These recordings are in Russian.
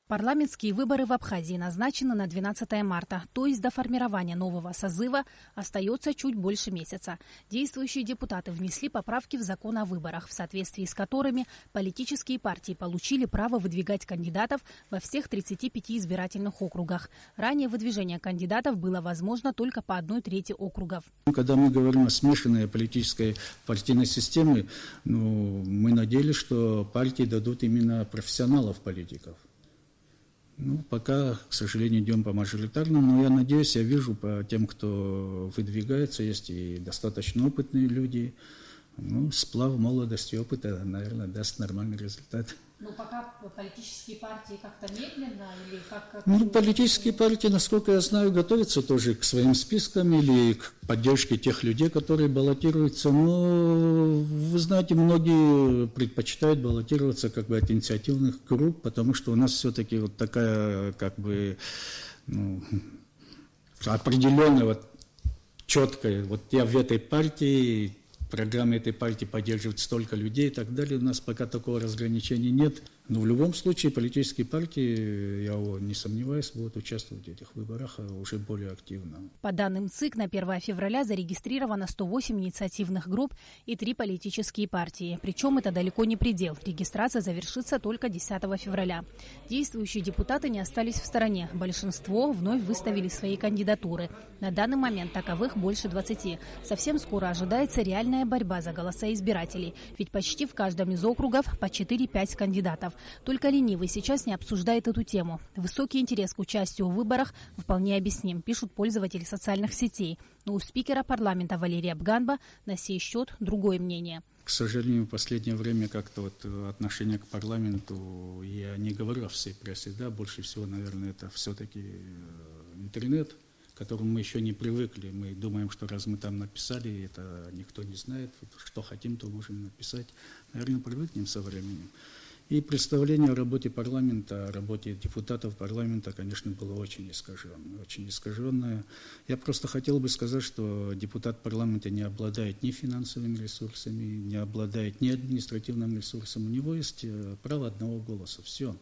Парламентские выборы в Абхазии назначены на 12 марта, то есть до формирования нового созыва остается чуть больше месяца. Действующие депутаты внесли поправки в закон о выборах, в соответствии с которыми политические партии получили право выдвигать кандидатов во всех 35 избирательных округах. Ранее выдвижение кандидатов было возможно только по 1/3 округов. Когда мы говорим о смешанной политической партийной системе, мы надеялись, что партии дадут именно профессионалов-политиков. Пока, к сожалению, идем по мажоритарному, но я надеюсь, я вижу по тем, кто выдвигается, есть и достаточно опытные люди. Сплав молодости и опыта, наверное, даст нормальный результат. Но пока политические партии как-то медленно или как... Политические партии, насколько я знаю, готовятся тоже к своим спискам или к поддержке тех людей, которые баллотируются. Но, вы знаете, многие предпочитают баллотироваться от инициативных групп, потому что у нас все-таки вот такая, определенная, четкая, я в этой партии, программе этой партии поддерживает столько людей и так далее. У нас пока такого разграничения нет. Но в любом случае политические партии, я не сомневаюсь, будут участвовать в этих выборах уже более активно. По данным ЦИК, на 1 февраля зарегистрировано 108 инициативных групп и 3 политические партии. Причем это далеко не предел. Регистрация завершится только 10 февраля. Действующие депутаты не остались в стороне. Большинство вновь выставили свои кандидатуры. На данный момент таковых больше 20. Совсем скоро ожидается реальная борьба за голоса избирателей. Ведь почти в каждом из округов по 4-5 кандидатов. Только ленивый сейчас не обсуждает эту тему. Высокий интерес к участию в выборах вполне объясним, пишут пользователи социальных сетей. Но у спикера парламента Валерия Бганба на сей счет другое мнение. К сожалению, в последнее время как-то отношение к парламенту, я не говорю о всей прессе, больше всего, наверное, это все-таки интернет, к которому мы еще не привыкли. Мы думаем, что раз мы там написали, это никто не знает, что хотим, то можем написать. Наверное, привыкнем со временем. И представление о работе парламента, о работе депутатов парламента, конечно, было очень искаженное. Я просто хотел бы сказать, что депутат парламента не обладает ни финансовыми ресурсами, не обладает ни административным ресурсом. У него есть право одного голоса. Все.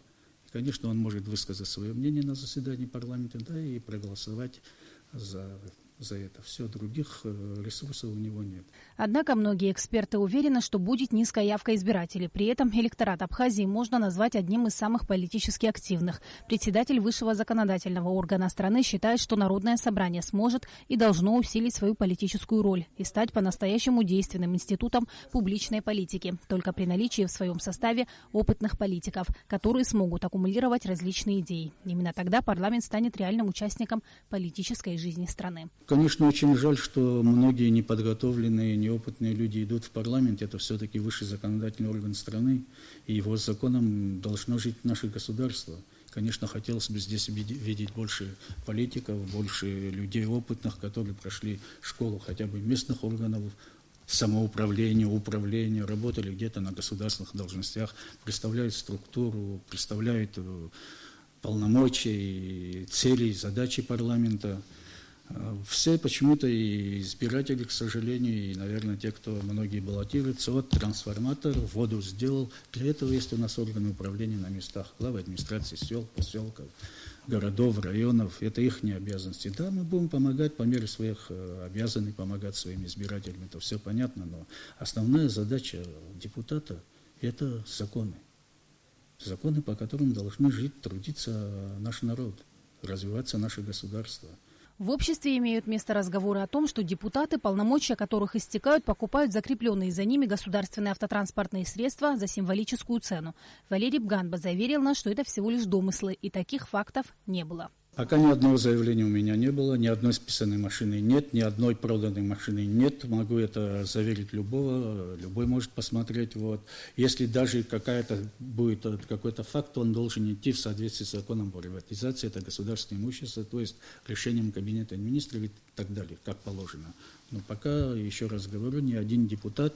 И, конечно, он может высказать свое мнение на заседании парламента, и проголосовать за это. Все, других ресурсов у него нет. Однако многие эксперты уверены, что будет низкая явка избирателей. При этом электорат Абхазии можно назвать одним из самых политически активных. Председатель высшего законодательного органа страны считает, что Народное собрание сможет и должно усилить свою политическую роль и стать по-настоящему действенным институтом публичной политики, только при наличии в своем составе опытных политиков, которые смогут аккумулировать различные идеи. Именно тогда парламент станет реальным участником политической жизни страны. Конечно, очень жаль, что многие неподготовленные, неопытные люди идут в парламент. Это все-таки высший законодательный орган страны, и его законом должно жить наше государство. Конечно, хотелось бы здесь видеть больше политиков, больше людей опытных, которые прошли школу хотя бы местных органов самоуправления, управления, работали где-то на государственных должностях, представляют структуру, представляют полномочия, цели, задачи парламента. Все почему-то и избиратели, к сожалению, и, наверное, те, кто многие баллотируются, трансформатор, воду сделал. Для этого есть у нас органы управления на местах, главы администрации сел, поселков, городов, районов. Это их обязанности. Да, мы будем помогать по мере своих, обязаны помогать своим избирателям. Это все понятно, но основная задача депутата – это законы. Законы, по которым должны жить, трудиться наш народ, развиваться наше государство. В обществе имеют место разговоры о том, что депутаты, полномочия которых истекают, покупают закрепленные за ними государственные автотранспортные средства за символическую цену. Валерий Бганба заверил нас, что это всего лишь домыслы, и таких фактов не было. Пока ни одного заявления у меня не было, ни одной списанной машины нет, ни одной проданной машины нет. Могу это заверить любого, любой может посмотреть. Если даже будет какой-то факт, он должен идти в соответствии с законом о приватизации, это государственное имущество, то есть решением Кабинета министров и так далее, как положено. Но пока, еще раз говорю, ни один депутат,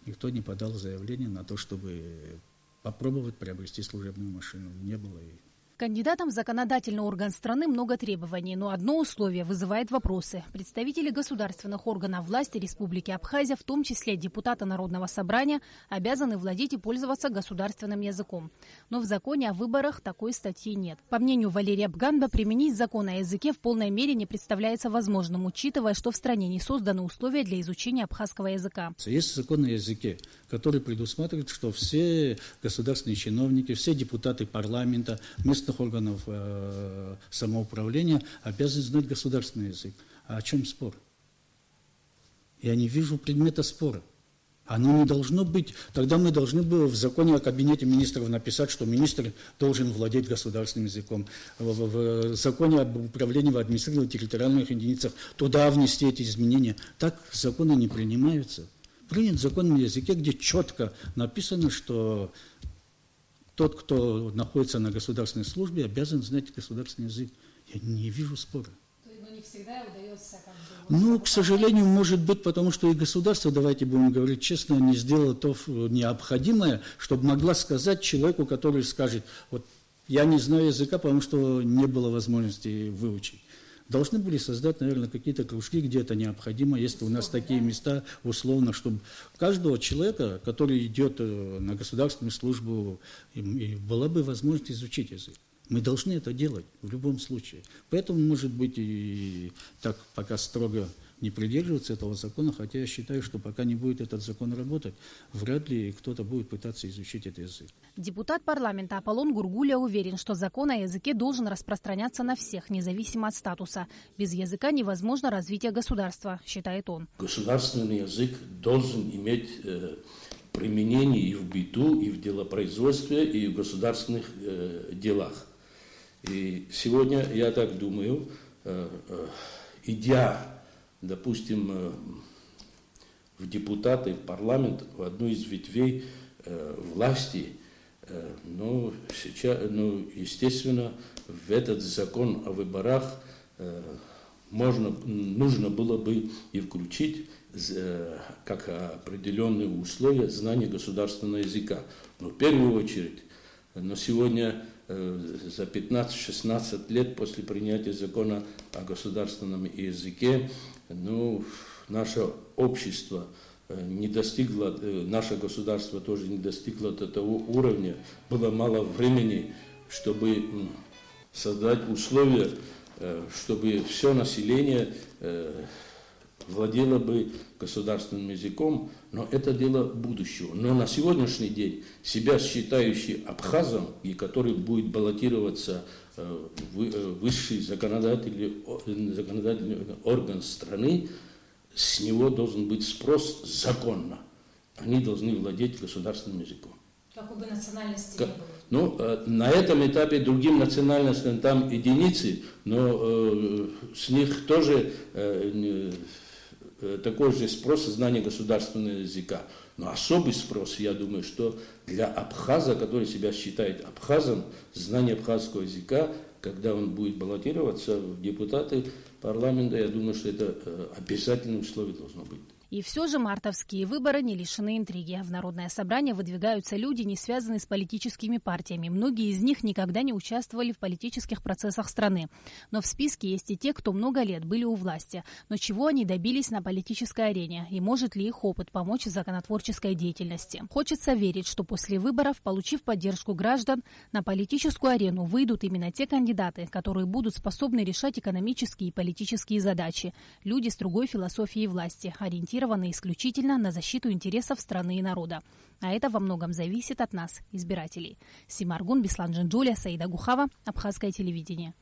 никто не подал заявление на то, чтобы попробовать приобрести служебную машину. Не было и Кандидатам в законодательный орган страны много требований, но одно условие вызывает вопросы. Представители государственных органов власти Республики Абхазия, в том числе депутаты Народного собрания, обязаны владеть и пользоваться государственным языком. Но в законе о выборах такой статьи нет. По мнению Валерия Бганда, применить закон о языке в полной мере не представляется возможным, учитывая, что в стране не созданы условия для изучения абхазского языка. Есть закон о языке, который предусматривает, что все государственные чиновники, все депутаты парламента, местных органов самоуправления обязаны знать государственный язык. А о чем спор? Я не вижу предмета спора. Оно не должно быть. Тогда мы должны были в законе о кабинете министров написать, что министр должен владеть государственным языком. В законе об управлении в административно-территориальных единицах туда внести эти изменения. Так законы не принимаются. Принят закон на языке, где четко написано, что тот, кто находится на государственной службе, обязан знать государственный язык. Я не вижу спора. Но не всегда удается к сожалению, может быть, потому что и государство, давайте будем говорить честно, не сделало то необходимое, чтобы могла сказать человеку, который скажет, вот я не знаю языка, потому что не было возможности выучить. Должны были создать, наверное, какие-то кружки, где это необходимо, если у нас такие места, условно, чтобы каждого человека, который идет на государственную службу, и была бы возможность изучить язык. Мы должны это делать в любом случае. Поэтому, может быть, и так пока строго не придерживаться этого закона, хотя я считаю, что пока не будет этот закон работать, вряд ли кто-то будет пытаться изучить этот язык. Депутат парламента Аполлон Гургуля уверен, что закон о языке должен распространяться на всех, независимо от статуса. Без языка невозможно развитие государства, считает он. Государственный язык должен иметь применение и в быту, и в делопроизводстве, и в государственных делах. И сегодня, я так думаю, идя, допустим, в депутаты, в парламент, в одну из ветвей власти, естественно, в этот закон о выборах нужно было бы и включить как определенные условия знания государственного языка. Но в первую очередь, сегодня за 15-16 лет после принятия закона о государственном языке, наше общество не достигло, наше государство тоже не достигло до того уровня, было мало времени, чтобы создать условия, чтобы все население владело бы государственным языком, но это дело будущего. Но на сегодняшний день себя считающий абхазом, и который будет баллотироваться в высший законодательный орган страны, с него должен быть спрос законно. Они должны владеть государственным языком. Какой бы национальности ни было? На этом этапе другим национальностям там единицы, но с них тоже такой же спрос знания государственного языка. Но особый спрос, я думаю, что для абхаза, который себя считает абхазом, знание абхазского языка, когда он будет баллотироваться в депутаты парламента, я думаю, что это обязательное условие должно быть. И все же мартовские выборы не лишены интриги. В Народное собрание выдвигаются люди, не связанные с политическими партиями. Многие из них никогда не участвовали в политических процессах страны. Но в списке есть и те, кто много лет были у власти. Но чего они добились на политической арене? И может ли их опыт помочь в законотворческой деятельности? Хочется верить, что после выборов, получив поддержку граждан, на политическую арену выйдут именно те кандидаты, которые будут способны решать экономические и политические задачи. Люди с другой философией власти, ориентированные исключительно на защиту интересов страны и народа. А это во многом зависит от нас, избирателей. Симаргун, Беслан Джинджуля, Саида Гухава, Абхазское телевидение.